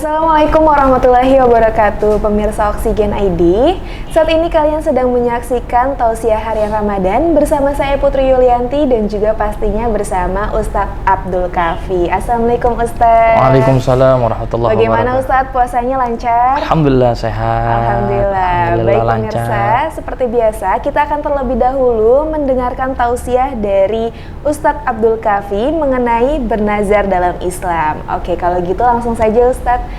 Assalamualaikum warahmatullahi wabarakatuh, pemirsa Oksigen ID. Saat ini kalian sedang menyaksikan Tausiah Harian Ramadan bersama saya Putri Yulianti dan juga pastinya bersama Ustadz Abdul Kafi. Assalamualaikum Ustadz. Waalaikumsalam warahmatullahi wabarakatuh. Bagaimana Ustadz, puasanya lancar? Alhamdulillah sehat. Alhamdulillah. Baik pemirsa, seperti biasa kita akan terlebih dahulu mendengarkan tausiah dari Ustadz Abdul Kafi mengenai bernazar dalam Islam. Oke, kalau gitu langsung saja Ustadz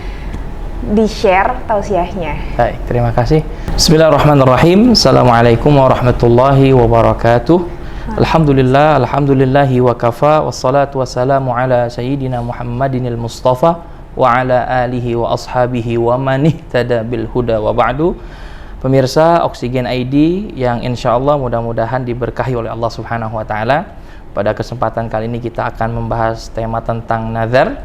di-share tausiahnya. Baik, terima kasih. Bismillahirrahmanirrahim. Assalamualaikum warahmatullahi wabarakatuh. Alhamdulillahi wa kafa, wassalatu wassalamu ala sayyidina Muhammadinil Mustafa wa ala alihi wa ashabihi wa man ihtada bil huda wa ba'du. Pemirsa Oksigen ID yang insyaallah mudah-mudahan diberkahi oleh Allah Subhanahu wa taala. Pada kesempatan kali ini kita akan membahas tema tentang nazar.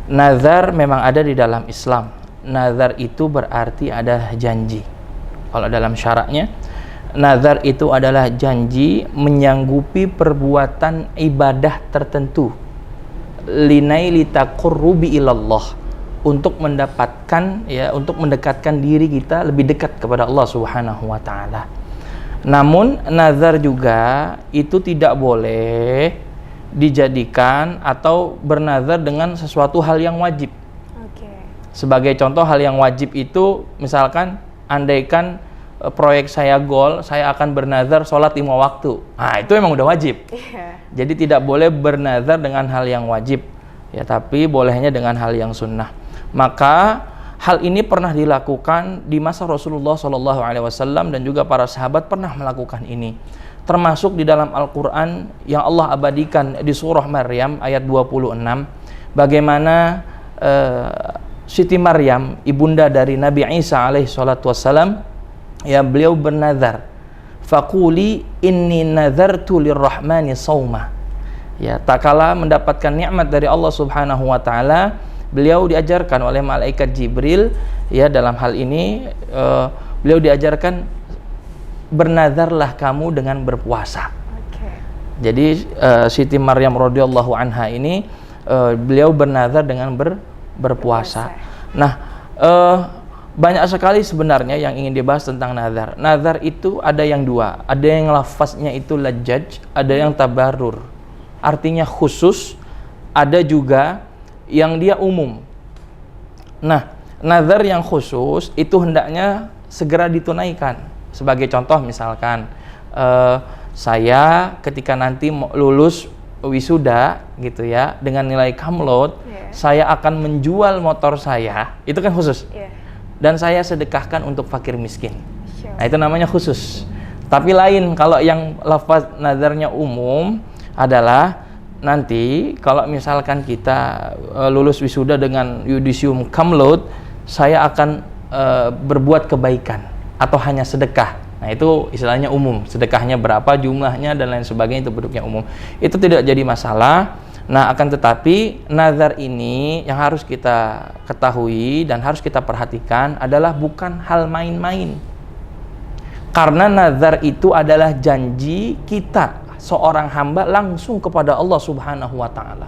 Nazar memang ada di dalam Islam. Nazar itu berarti ada janji. Kalau dalam syaraknya, nazar itu adalah janji menyanggupi perbuatan ibadah tertentu. Linaili taqarrubi ilallah, untuk mendapatkan untuk mendekatkan diri kita lebih dekat kepada Allah Subhanahu wa taala. Namun nazar juga itu tidak boleh dijadikan atau bernazar dengan sesuatu hal yang wajib. Sebagai contoh hal yang wajib itu misalkan andaikan proyek saya goal, saya akan bernazar sholat 5 waktu. Nah, itu memang udah wajib. Jadi tidak boleh bernazar dengan hal yang wajib. Ya, tapi bolehnya dengan hal yang sunnah. Maka hal ini pernah dilakukan di masa Rasulullah SAW dan juga para sahabat pernah melakukan ini. Termasuk di dalam Al-Quran yang Allah abadikan di surah Maryam ayat 26. Bagaimana Siti Maryam, ibunda dari Nabi Isa alaihi salatu wassalam, ya beliau bernazar. Faquli inni nazartu lirrahmani sauma. Ya, tak kala mendapatkan nikmat dari Allah Subhanahu wa taala, beliau diajarkan oleh malaikat Jibril, ya dalam hal ini beliau diajarkan bernazarlah kamu dengan berpuasa. Jadi Siti Maryam radhiyallahu anha ini beliau bernazar dengan berpuasa. Nah, banyak sekali sebenarnya yang ingin dibahas tentang nazar. Nazar itu ada yang dua, ada yang lafaznya itu lajaj, ada yang tabarrur, artinya khusus, ada juga yang dia umum. Nah, nazar yang khusus itu hendaknya segera ditunaikan. Sebagai contoh misalkan saya ketika nanti lulus wisuda gitu ya dengan nilai kamlot, saya akan menjual motor saya, itu kan khusus, dan saya sedekahkan untuk fakir miskin. Nah, itu namanya khusus. Tapi lain kalau yang lafaz nazarnya umum adalah nanti kalau misalkan kita lulus wisuda dengan yudisium kamlot, saya akan berbuat kebaikan atau hanya sedekah. Nah, itu istilahnya umum. Sedekahnya berapa jumlahnya dan lain sebagainya itu bentuknya umum. Itu tidak jadi masalah. Nah, akan tetapi nazar ini yang harus kita ketahui dan harus kita perhatikan adalah bukan hal main-main. Karena nazar itu adalah janji kita seorang hamba langsung kepada Allah Subhanahu wa taala.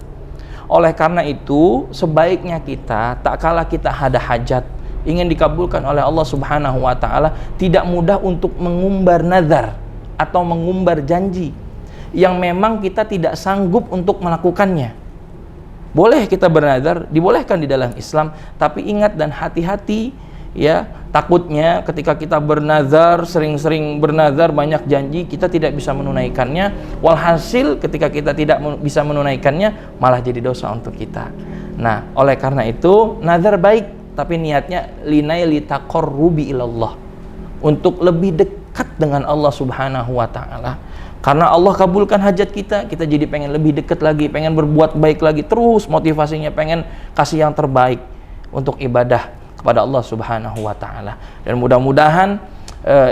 Oleh karena itu, sebaiknya kita tak kala kita ada hajat ingin dikabulkan oleh Allah Subhanahu wa taala, tidak mudah untuk mengumbar nazar atau mengumbar janji yang memang kita tidak sanggup untuk melakukannya. Boleh kita bernazar, dibolehkan di dalam Islam, tapi ingat dan hati-hati ya, takutnya ketika kita bernazar, sering-sering bernazar, banyak janji, kita tidak bisa menunaikannya. Walhasil ketika kita tidak bisa menunaikannya, malah jadi dosa untuk kita. Nah, oleh karena itu nazar baik, tapi niatnya linaili taqarrubi ilallah, untuk lebih dekat dengan Allah Subhanahu wa taala. Karena Allah kabulkan hajat kita, kita jadi pengen lebih dekat lagi, pengen berbuat baik lagi, terus motivasinya pengen kasih yang terbaik untuk ibadah kepada Allah Subhanahu wa taala. Dan mudah-mudahan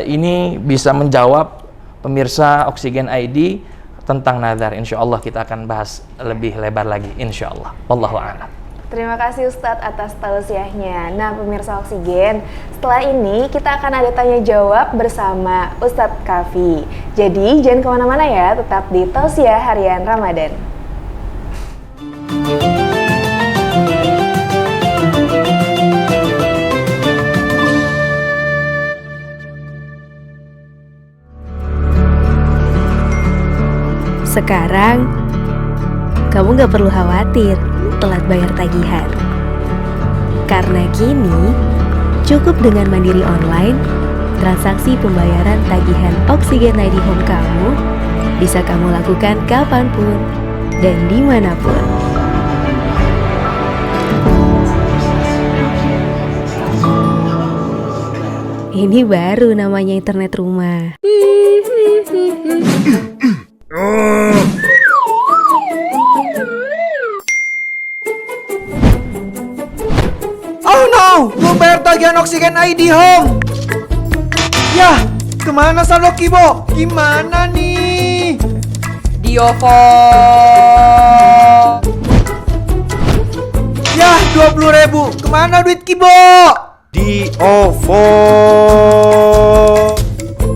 ini bisa menjawab pemirsa Oksigen ID tentang nazar. Insyaallah kita akan bahas lebih lebar lagi insyaallah. Wallahu a'lam. Terima kasih Ustadz atas tausiahnya. Nah, pemirsa Oksigen, setelah ini kita akan ada tanya jawab bersama Ustadz Kafi. Jadi jangan kemana-mana ya, tetap di Tausiah Harian Ramadan. Sekarang, kamu gak perlu khawatir telat bayar tagihan. Karena kini, cukup dengan Mandiri Online, transaksi pembayaran tagihan Oksigen ID Home kamu bisa kamu lakukan kapanpun dan dimanapun. Ini baru namanya internet rumah. Oh no, belum bayar tagihan Oksigen ID Home. Yah, kemana saldo Kibo? Gimana nih? Di OVO. Yah, 20.000. Kemana duit Kibo? Di OVO.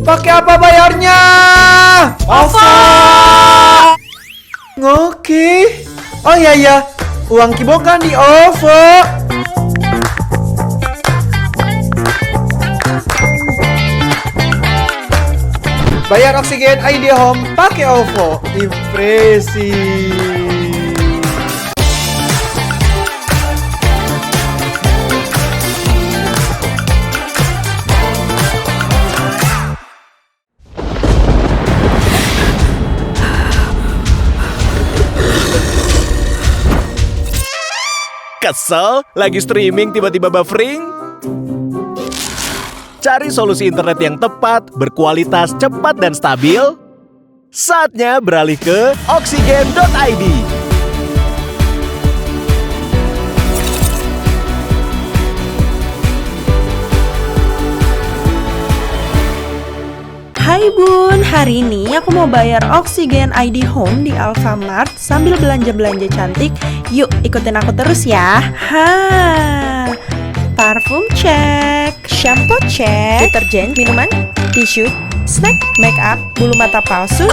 Pakai apa bayarnya? OVO. Oke. Oh iya ya, uang Kibo kan di OVO. Bayar Oksigen ID Home pakai OVO. Impresi. Kesel? Lagi streaming tiba-tiba buffering? Cari solusi internet yang tepat, berkualitas, cepat, dan stabil? Saatnya beralih ke Oksigen.id. Hai Bun, hari ini aku mau bayar Oksigen ID Home di Alfamart sambil belanja-belanja cantik. Yuk ikutin aku terus ya. Parfum cek, shampoo cek, deterjen, minuman, tisu, snack, make up, bulu mata palsu.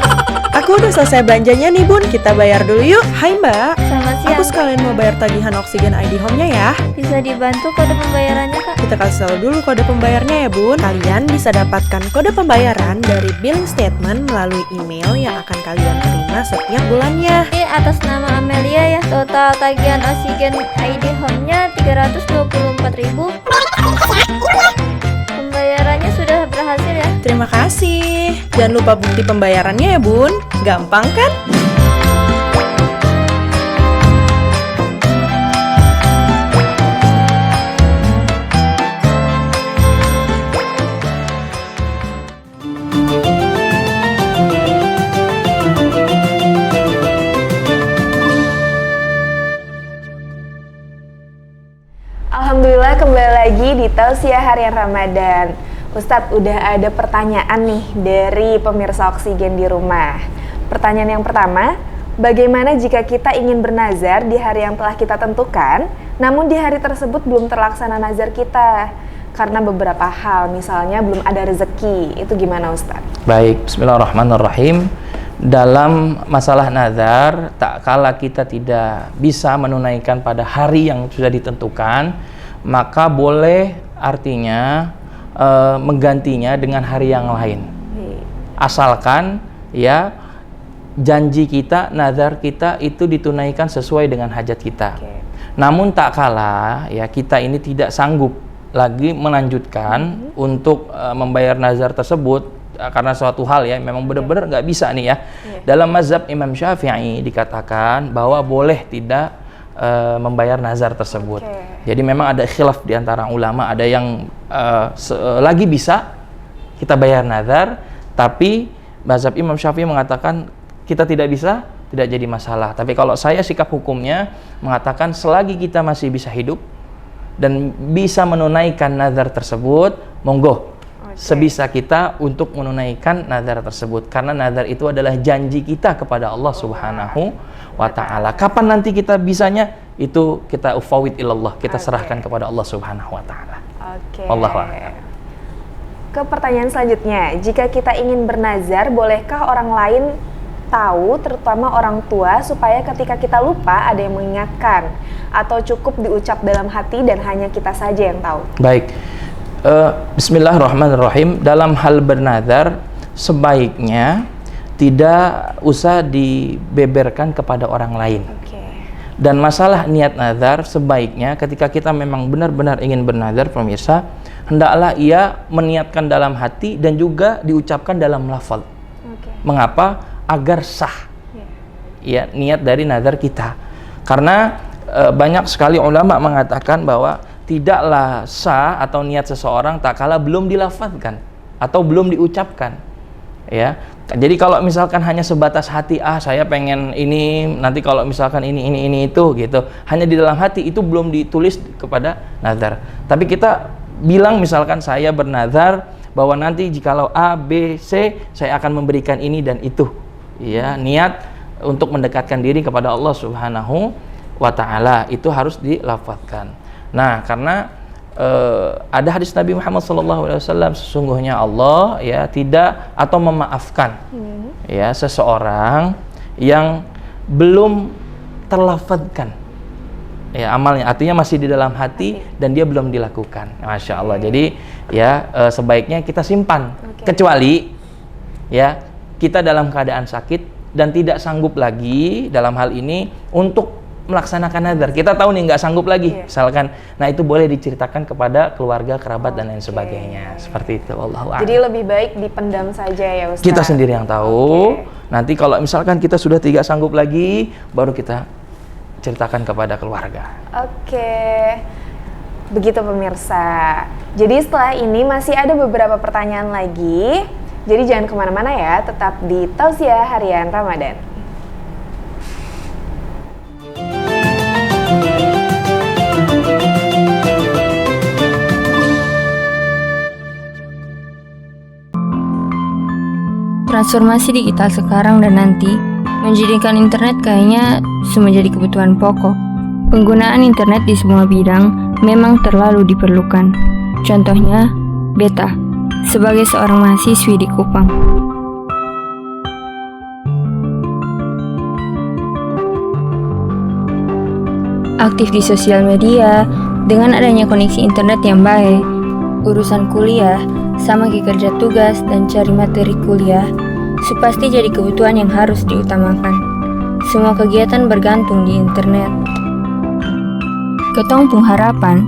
Aku udah selesai belanjanya nih Bun, kita bayar dulu yuk. Hai Mbak, Selamat siang. aku sekalian mau bayar tagihan Oksigen ID Home-nya ya. Bisa dibantu kode pembayarannya, Kak? Kita kasih tahu dulu kode pembayarnya ya Bun. Kalian bisa dapatkan kode pembayaran dari billing statement melalui email yang akan kalian terima setiap bulannya. Ini atas nama Amelia ya. Total tagihan Oksigen ID Home-nya 324.000. Pembayarannya sudah berhasil ya. Terima kasih. Jangan lupa bukti pembayarannya ya Bun. Gampang kan? Alhamdulillah kembali lagi di Tausiah Harian Ramadan. Ustadz, udah ada pertanyaan nih dari pemirsa Oksigen di rumah. Pertanyaan yang pertama, bagaimana jika kita ingin bernazar di hari yang telah kita tentukan, namun di hari tersebut belum terlaksana nazar kita? Karena beberapa hal, misalnya belum ada rezeki, itu gimana Ustadz? Baik, bismillahirrahmanirrahim. Dalam masalah nazar, tak kala kita tidak bisa menunaikan pada hari yang sudah ditentukan, maka boleh artinya menggantinya dengan hari yang lain. Asalkan ya janji kita, nazar kita itu ditunaikan sesuai dengan hajat kita. Namun tak kala ya kita ini tidak sanggup lagi melanjutkan untuk membayar nazar tersebut karena suatu hal ya memang benar-benar nggak bisa nih ya. Dalam mazhab Imam Syafi'i dikatakan bahwa boleh tidak membayar nazar tersebut. Jadi memang ada khilaf di antara ulama, ada yang lagi bisa kita bayar nazar, tapi mazhab Imam Syafi'i mengatakan kita tidak bisa, tidak jadi masalah. Tapi kalau saya sikap hukumnya mengatakan selagi kita masih bisa hidup dan bisa menunaikan nazar tersebut, monggo sebisa kita untuk menunaikan nazar tersebut, karena nazar itu adalah janji kita kepada Allah Subhanahu wa ta'ala. Kapan nanti kita bisanya, itu kita ufawid ilallah, kita serahkan kepada Allah Subhanahu wa ta'ala. Wallahu a'lam. Ke pertanyaan selanjutnya, jika kita ingin bernazar, bolehkah orang lain tahu, terutama orang tua, supaya ketika kita lupa ada yang mengingatkan, atau cukup diucap dalam hati dan hanya kita saja yang tahu? Baik. Bismillahirrahmanirrahim. Dalam hal bernazar, sebaiknya tidak usah dibeberkan kepada orang lain. Oke. Dan masalah niat nazar, sebaiknya ketika kita memang benar-benar ingin bernazar, pemirsa, hendaklah ia meniatkan dalam hati dan juga diucapkan dalam lafaz. Oke. Mengapa? Agar sah ya niat dari nazar kita. Karena banyak sekali ulama mengatakan bahwa tidaklah sah atau niat seseorang tak kala belum dilafazkan atau belum diucapkan. Ya. Jadi kalau misalkan hanya sebatas hati, saya pengen ini, nanti kalau misalkan ini itu gitu, hanya di dalam hati, itu belum ditulis kepada nazar. Tapi kita bilang misalkan saya bernazar bahwa nanti jikalau A, B, C, saya akan memberikan ini dan itu. Ya, niat untuk mendekatkan diri kepada Allah Subhanahu wa Ta'ala itu harus dilafazkan. Nah, karena ada hadis Nabi Muhammad SAW, sesungguhnya Allah ya tidak atau memaafkan ya seseorang yang belum terlafazkan ya amalnya, artinya masih di dalam hati dan dia belum dilakukan. Masya Allah. Jadi ya sebaiknya kita simpan, kecuali ya kita dalam keadaan sakit dan tidak sanggup lagi dalam hal ini untuk melaksanakan nazar. Kita tahu nih nggak sanggup lagi, misalkan. Nah, itu boleh diceritakan kepada keluarga, kerabat dan lain sebagainya. Seperti itu. Wallahu a'lam. Jadi lebih baik dipendam saja ya Ustaz. Kita sendiri yang tahu. Nanti kalau misalkan kita sudah tidak sanggup lagi, baru kita ceritakan kepada keluarga. Oke. Begitu pemirsa. Jadi setelah ini masih ada beberapa pertanyaan lagi. Jadi jangan kemana-mana ya, tetap di Tausiah Harian Ramadan. Transformasi digital sekarang dan nanti menjadikan internet kayaknya menjadi kebutuhan pokok. Penggunaan internet di semua bidang memang terlalu diperlukan. Contohnya, Beta, sebagai seorang mahasiswi di Kupang. Aktif di sosial media, dengan adanya koneksi internet yang baik, urusan kuliah, sama kerja tugas dan cari materi kuliah, pasti jadi kebutuhan yang harus diutamakan. Semua kegiatan bergantung di internet. Ketong pun harapan,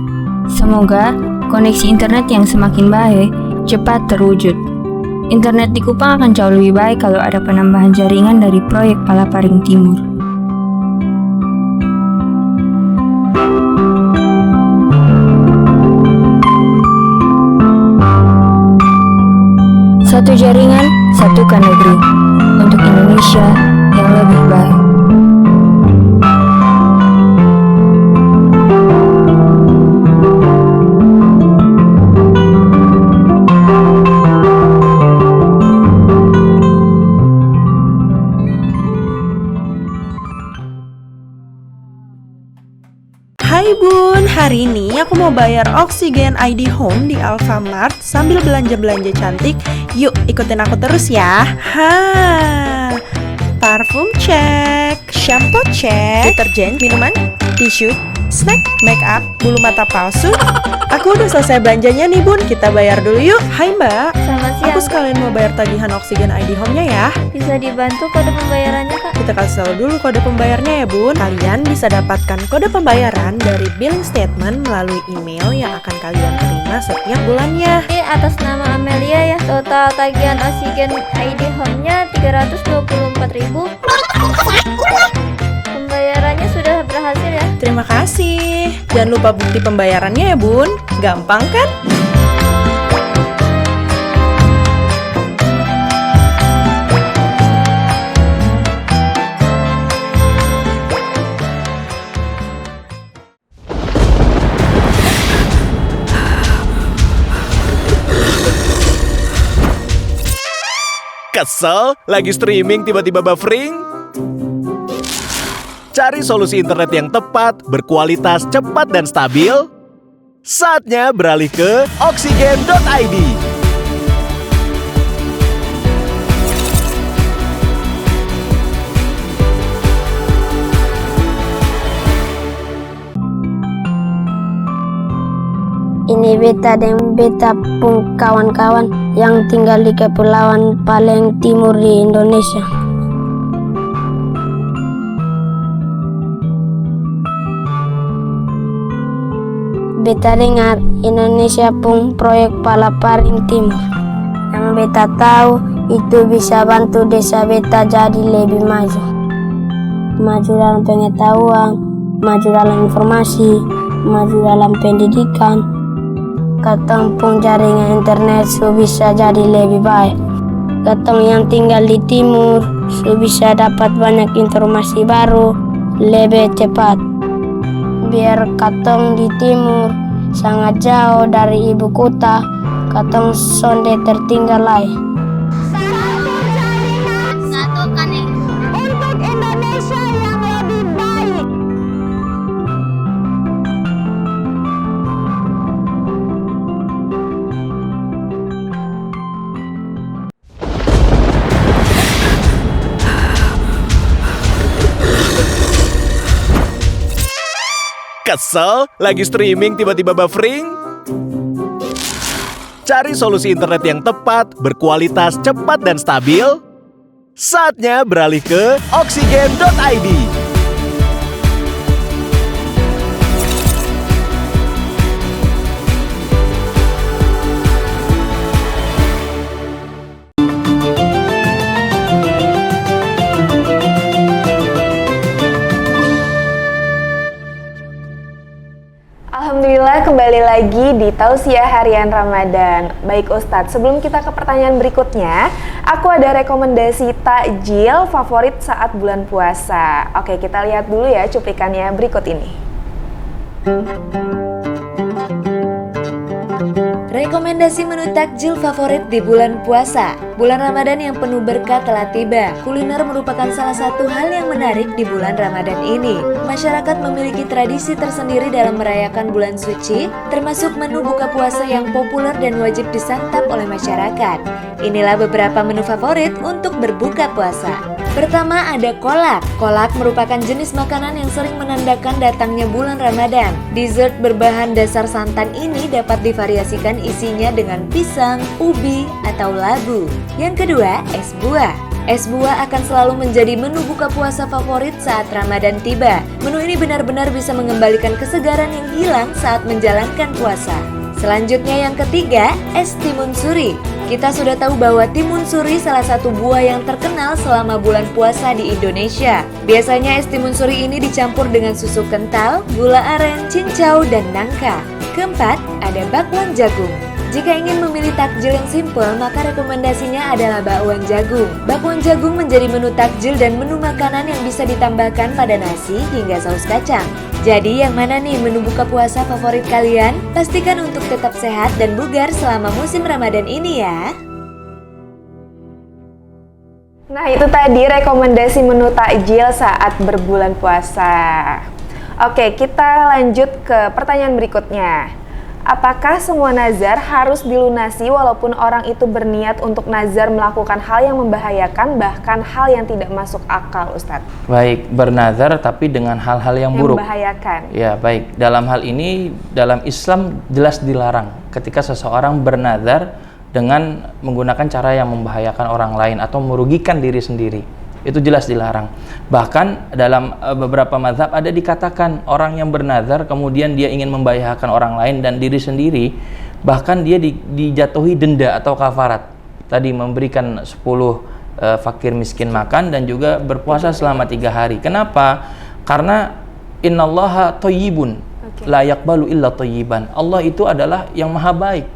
semoga koneksi internet yang semakin baik cepat terwujud. Internet di Kupang akan jauh lebih baik kalau ada penambahan jaringan dari proyek Palaparing Timur. Satu jaringan, satukan negeri untuk Indonesia yang lebih baik. Hai Bun, hari ini aku mau bayar Oksigen ID Home di Alfamart sambil belanja-belanja cantik. Yuk ikutin aku terus ya. Parfum cek, shampoo cek, deterjen, minuman, tisu, snack, make up, bulu mata palsu. Aku udah selesai belanjanya nih Bun, kita bayar dulu yuk. Hai Mbak, Selamat siang. aku sekalian mau bayar tagihan Oksigen ID Home-nya ya. Bisa dibantu kode pembayarannya Kak? Kita kasih tahu dulu kode pembayarnya ya Bun. Kalian bisa dapatkan kode pembayaran dari billing statement melalui email yang akan kalian terima setiap bulannya. Ini atas nama Amelia ya. Total tagihan Oksigen ID Home-nya 324.000. Pembayarannya sudah berhasil ya. Terima kasih. Jangan lupa bukti pembayarannya ya Bun. Gampang kan? Kesel? Lagi streaming tiba-tiba buffering? Cari solusi internet yang tepat, berkualitas, cepat, dan stabil? Saatnya beralih ke Oksigen.id. Ini beta dan beta pun kawan-kawan yang tinggal di kepulauan paling timur di Indonesia. Beta dengar Indonesia pun proyek pala paling timur. Yang beta tahu itu bisa bantu desa beta jadi lebih maju. Maju dalam pengetahuan, maju dalam informasi, maju dalam pendidikan. Katong pun jaringan internet su bisa jadi lebih baik. Katong yang tinggal di timur su bisa dapat banyak informasi baru lebih cepat. Biar katong di timur sangat jauh dari ibu kota, katong sonde tertinggal lai. Satukan untuk Indonesia yang lebih baik. Kesel? Lagi streaming tiba-tiba buffering? Cari solusi internet yang tepat, berkualitas, cepat, dan stabil? Saatnya beralih ke oksigen.id. Alhamdulillah kembali lagi di Tausiah Harian Ramadan. Baik Ustadz, sebelum kita ke pertanyaan berikutnya, aku ada rekomendasi takjil favorit saat bulan puasa. Oke, kita lihat dulu ya cuplikannya berikut ini. Rekomendasi menu takjil favorit di bulan puasa. Bulan Ramadan yang penuh berkah telah tiba. Kuliner merupakan salah satu hal yang menarik di bulan Ramadan ini. Masyarakat memiliki tradisi tersendiri dalam merayakan bulan suci, termasuk menu buka puasa yang populer dan wajib disantap oleh masyarakat. Inilah beberapa menu favorit untuk berbuka puasa. Pertama ada kolak. Kolak merupakan jenis makanan yang sering menandakan datangnya bulan Ramadan. Dessert berbahan dasar santan ini dapat divariasikan isinya dengan pisang, ubi, atau labu. Yang kedua, es buah. Es buah akan selalu menjadi menu buka puasa favorit saat Ramadan tiba. Menu ini benar-benar bisa mengembalikan kesegaran yang hilang saat menjalankan puasa. Selanjutnya yang ketiga, es timun suri. Kita sudah tahu bahwa timun suri salah satu buah yang terkenal selama bulan puasa di Indonesia. Biasanya es timun suri ini dicampur dengan susu kental, gula aren, cincau, dan nangka. Keempat, ada bakwan jagung. Jika ingin memilih takjil yang simpel, maka rekomendasinya adalah bakwan jagung. Bakwan jagung menjadi menu takjil dan menu makanan yang bisa ditambahkan pada nasi hingga saus kacang. Jadi yang mana nih menu buka puasa favorit kalian? Pastikan untuk tetap sehat dan bugar selama musim Ramadan ini ya. Nah itu tadi rekomendasi menu takjil saat berbulan puasa. Oke, kita lanjut ke pertanyaan berikutnya. Apakah semua nazar harus dilunasi walaupun orang itu berniat untuk nazar melakukan hal yang membahayakan, bahkan hal yang tidak masuk akal, Ustadz? Baik, bernazar tapi dengan hal-hal yang buruk. Membahayakan. Ya, baik. Dalam hal ini, dalam Islam jelas dilarang ketika seseorang bernazar dengan menggunakan cara yang membahayakan orang lain atau merugikan diri sendiri. Itu jelas dilarang. Bahkan dalam beberapa mazhab ada dikatakan orang yang bernazar kemudian dia ingin membahayakan orang lain dan diri sendiri, bahkan dia dijatuhi denda atau kafarat. Tadi memberikan 10 fakir miskin makan dan juga berpuasa selama 3 hari. Kenapa? Karena innallaha thayyibun la yaqbalu illa thayyiban. Allah itu adalah yang maha baik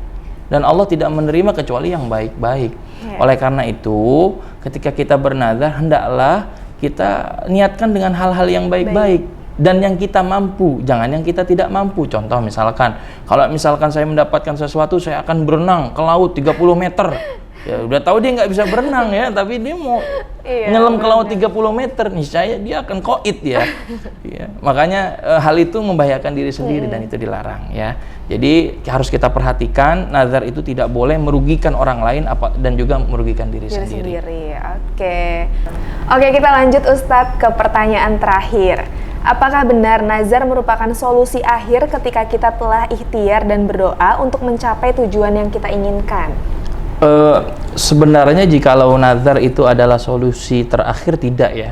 dan Allah tidak menerima kecuali yang baik-baik. Oleh karena itu, ketika kita bernazar, hendaklah kita niatkan dengan hal-hal yang baik-baik dan yang kita mampu, jangan yang kita tidak mampu. Contoh misalkan, kalau misalkan saya mendapatkan sesuatu, saya akan berenang ke laut 30 meter. Ya udah tahu dia nggak bisa berenang ya, tapi dia mau nyelam ke laut 30 meter, niscaya dia akan koit ya. Ya, makanya hal itu membahayakan diri sendiri dan itu dilarang ya. Jadi harus kita perhatikan, nazar itu tidak boleh merugikan orang lain dan juga merugikan diri sendiri. Oke, kita lanjut Ustadz ke pertanyaan terakhir. Apakah benar nazar merupakan solusi akhir ketika kita telah ikhtiar dan berdoa untuk mencapai tujuan yang kita inginkan? Sebenarnya jikalau nazar itu adalah solusi terakhir, tidak ya.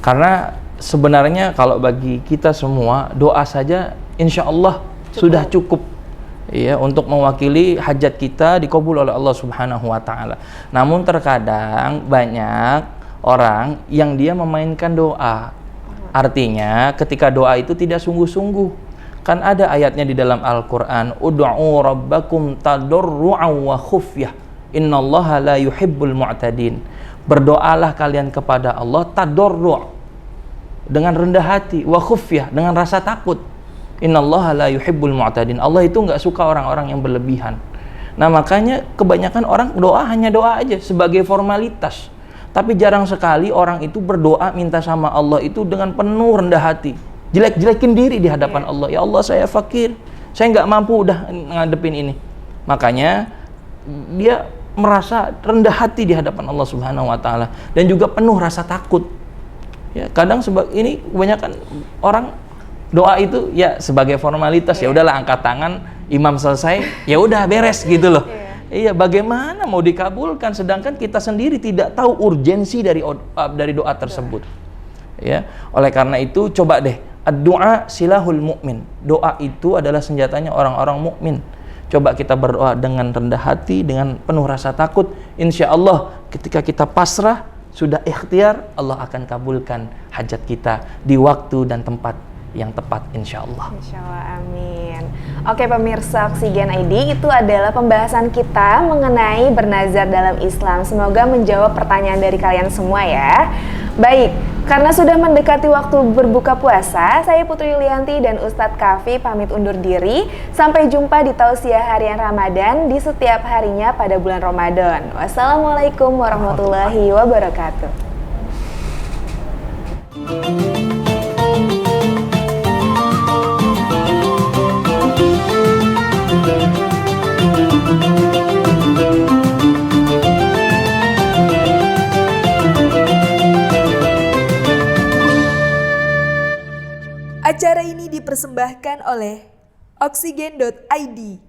Karena sebenarnya kalau bagi kita semua, doa saja insya Allah sudah cukup ya untuk mewakili hajat kita dikabul oleh Allah Subhanahu wa taala. Namun terkadang banyak orang yang dia memainkan doa. Artinya ketika doa itu tidak sungguh-sungguh. Kan ada ayatnya di dalam Al-Qur'an, ud'u rabbakum tadarru'an wa khufyah. Innallaha la yuhibbul mu'tadin. Berdoalah kalian kepada Allah tadarru' dengan rendah hati, wa khufyah dengan rasa takut. Innallaha la yuhibbul mu'tadin. Allah itu nggak suka orang-orang yang berlebihan. Nah, makanya kebanyakan orang doa hanya doa aja sebagai formalitas. Tapi jarang sekali orang itu berdoa minta sama Allah itu dengan penuh rendah hati. Jelek-jelekin diri di hadapan Allah. Ya Allah, saya fakir. Saya nggak mampu udah ngadepin ini. Makanya dia merasa rendah hati di hadapan Allah Subhanahu wa taala dan juga penuh rasa takut. Ya, kadang ini kebanyakan orang doa itu ya sebagai formalitas, ya udahlah angkat tangan, imam selesai, ya udah beres gitu loh. Iya, bagaimana mau dikabulkan sedangkan kita sendiri tidak tahu urgensi dari doa tersebut. Ya, oleh karena itu coba deh, doa silahul mukmin. Doa itu adalah senjatanya orang-orang mukmin. Coba kita berdoa dengan rendah hati, dengan penuh rasa takut. Insya Allah ketika kita pasrah, sudah ikhtiar, Allah akan kabulkan hajat kita di waktu dan tempat yang tepat, insya Allah. Insya Allah, amin. Oke pemirsa Oksigen ID, itu adalah pembahasan kita mengenai bernazar dalam Islam. Semoga menjawab pertanyaan dari kalian semua ya. Baik, karena sudah mendekati waktu berbuka puasa, saya Putri Yulianti dan Ustadz Kafi pamit undur diri. Sampai jumpa di tausiah harian Ramadan di setiap harinya pada bulan Ramadan. Wassalamualaikum warahmatullahi wabarakatuh. Acara ini dipersembahkan oleh Oksigen.id.